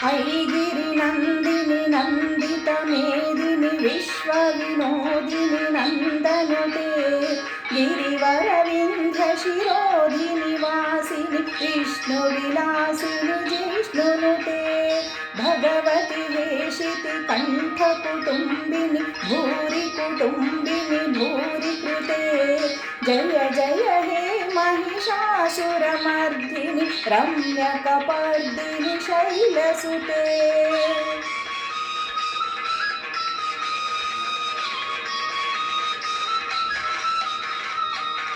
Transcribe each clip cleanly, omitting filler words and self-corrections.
ऐगिरिनन्दिनि नन्दितमेदिनि विश्वविनोदिनि नन्दनुते गिरिवरविन्ध्यशिरोधिनि वासिनि विष्णुविलासिनि जिष्णुनुते भगवति हेशिति कण्ठकुटुम्बिनि भूरि कुटुम्बिनि भूरि कृते जय जय हे महिषासुरमर्दिनि रम्यकपर्दिनि शैलसुते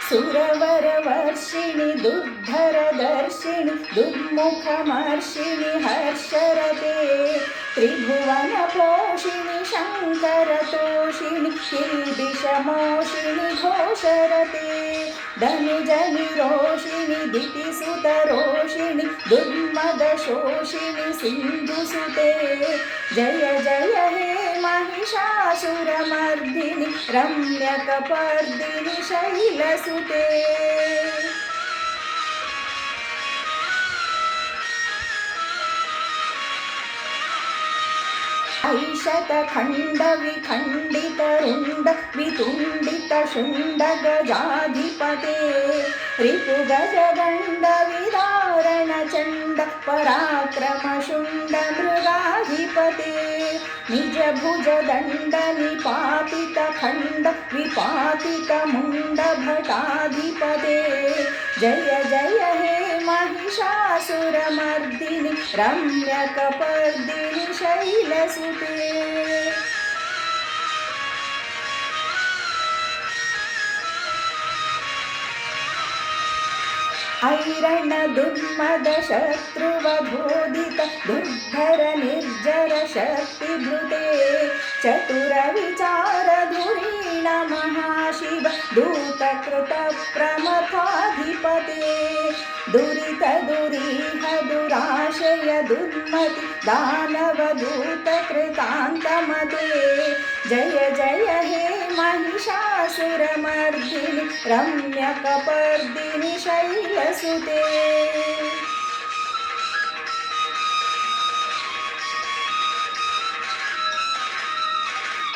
सुरवरवर्षिणि दुर्धरदर्शिनि दुर्मुखमर्षिणि हर्षरते त्रिभुवनपोषिणि शङ्करतोषिणि किल्बिषमोषिणि घोषरते धनुजनिरोषिणि दितिसुतरोषिणि दुर्मदशोषिणि सिन्धुसुते जय जय हे महिषासुरमर्दिनि रम्यकपर्दिनि शैलसुते ऐशतखण्डविखण्डितरुण्ड वितुण्डितशुण्डगजाधिपते रिपुगजदण्डविदारणचण्ड पराक्रमशुण्डमृगाधिपते निजभुजदण्डनिपातितखण्ड विपातितमुण्डभटाधिपते जय जय हे महिषासुरमर्दिनि रम्यकपर्दिनि शैलसुते ऐरण दुर्मद शत्रुवधोदित दुर्धर निर्जर शक्तिभृते चतुर विचार धुरीण महाशिव दूतकृत प्रमथाधिपते दुरित दुरीह दुराशय दुर्मति दानवदूत कृतान्तमते जय जय हे महिषासुरमर्दिनि रम्यकपर्दिनि शैलसुते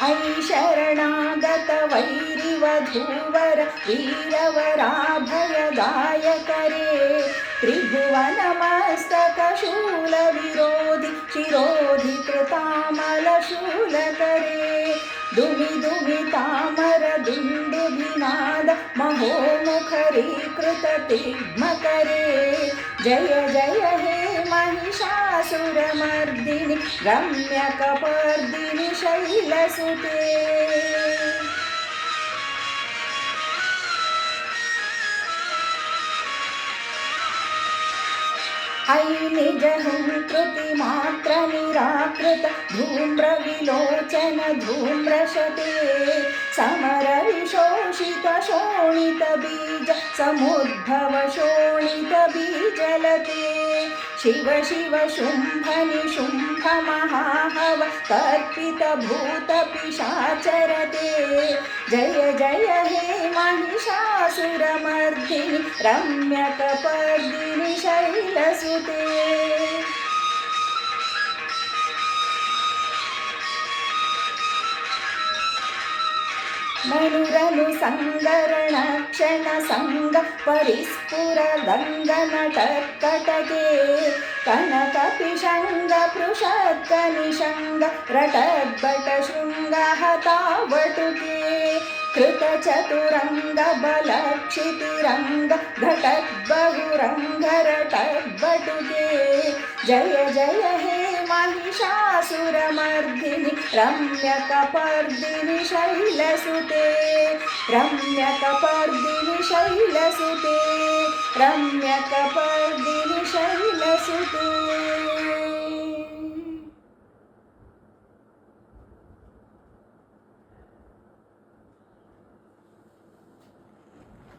ऐ शरणागत वैरिवधूवर वीरवराभयदायकरे त्रिभुवनमस्तकशूलविरोधि शिरोधि कृतामलशूलकरे दुमि दुमि तामर दुन्दुभिनाद महोमुखरीकृत तिग्मकरे जय जय हे महिषासुरमर्दिनि रम्यकपर्दिनि शैलसुते ऐ निजहुंकृतिमात्र निराकृत धूम्रविलोचन धूम्रशते समरविशोषित शोणितबीज समुद्भव शोणितबीजलते शिव शिव शुम्भ निशुम्भ महाहव तर्पितभूतपिशाचरते जय जय हे महिषासुरमर्दिनि रम्यकपर्दिनि शैलसुते मनुरनु संगरणक्षण संग परिस्फुरदङ्गनटत्कटके कनकपिशङ्ग पृषद्गनिशङ्ग रटद्भटशृङ्गहतावटुके कृतचतुरङ्ग बलक्षितिरङ्ग घटद्बहुरङ्ग रटद्भटुके जय जय हे महिषासुरमर्दिनि रम्यकपर्दिनि शैलसुते रम्यकपर्दिनि शैलसुते रम्यकपर्दिनि